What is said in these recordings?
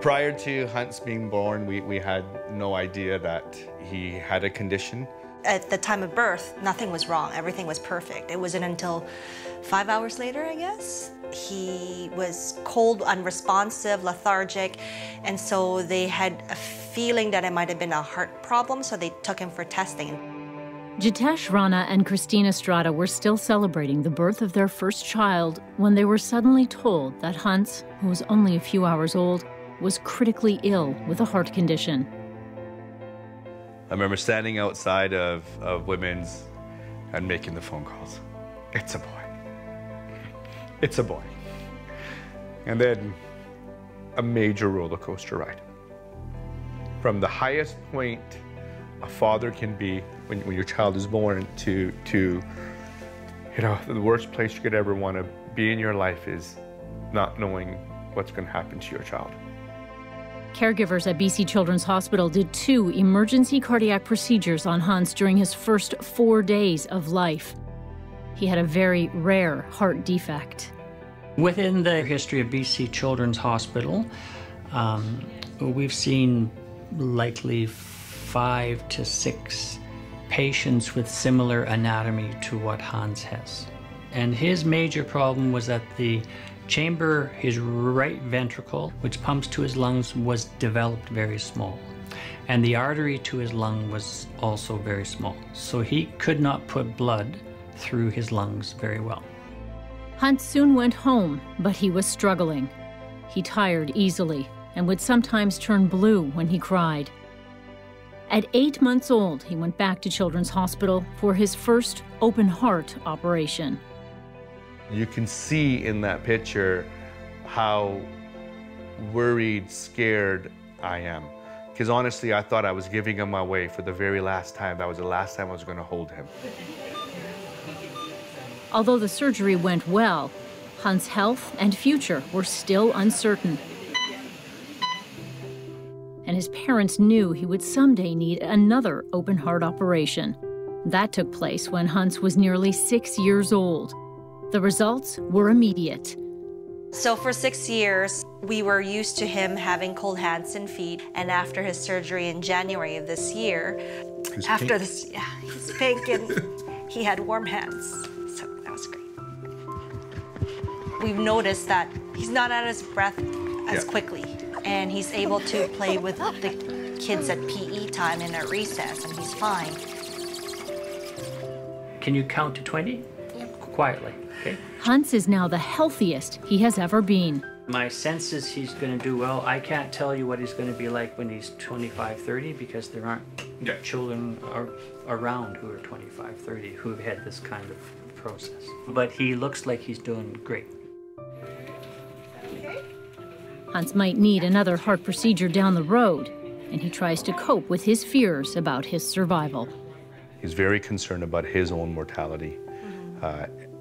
Prior to Hunt's being born, we had no idea that he had a condition. At the time of birth, nothing was wrong. Everything was perfect. It wasn't until 5 hours later, I guess, he was cold, unresponsive, lethargic, and so they had a feeling that it might have been a heart problem, so they took him for testing. Jitesh Rana and Christina Estrada were still celebrating the birth of their first child when they were suddenly told that Hans, who was only a few hours old, was critically ill with a heart condition. I remember standing outside of Women's and making the phone calls. It's a boy. It's a boy. And then a major roller coaster ride. From the highest point a father can be when your child is born to the worst place you could ever want to be in your life is not knowing what's going to happen to your child. Caregivers at BC Children's Hospital did 2 emergency cardiac procedures on Hans during his first 4 days of life. He had a very rare heart defect. Within the history of BC Children's Hospital, we've seen likely 5 to 6 patients with similar anatomy to what Hans has. And his major problem was that the chamber, his right ventricle, which pumps to his lungs, was developed very small. And the artery to his lung was also very small. So he could not put blood through his lungs very well. Hunt soon went home, but he was struggling. He tired easily and would sometimes turn blue when he cried. At 8 months old, he went back to Children's Hospital for his first open heart operation. You can see in that picture how worried, scared I am. Because honestly, I thought I was giving him away for the very last time. That was the last time I was going to hold him. Although the surgery went well, Hunt's health and future were still uncertain. And his parents knew he would someday need another open heart operation. That took place when Hunt was nearly 6 years old. The results were immediate. So for 6 years, we were used to him having cold hands and feet. And after his surgery in January of this year, he's pink and he had warm hands. So that was great. We've noticed that he's not out of his breath as quickly. And he's able to play with the kids at PE time and at recess, and he's fine. Can you count to 20? Quietly, okay? Hunt is now the healthiest he has ever been. My sense is he's going to do well. I can't tell you what he's going to be like when he's 25, 30, because there aren't children around who are 25, 30 who've had this kind of process. But he looks like he's doing great. Hunt might need another heart procedure down the road, and he tries to cope with his fears about his survival. He's very concerned about his own mortality.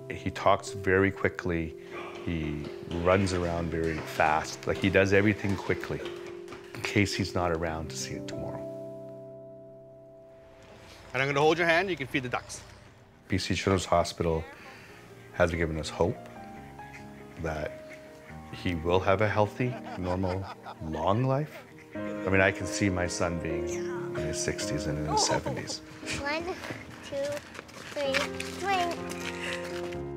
He talks very quickly. He runs around very fast. Like, he does everything quickly in case he's not around to see it tomorrow. And I'm going to hold your hand. You can feed the ducks. BC Children's Hospital has given us hope that he will have a healthy, normal, long life. I mean, I can see my son being in his 60s and in his 70s. 1, 2, 3, swing.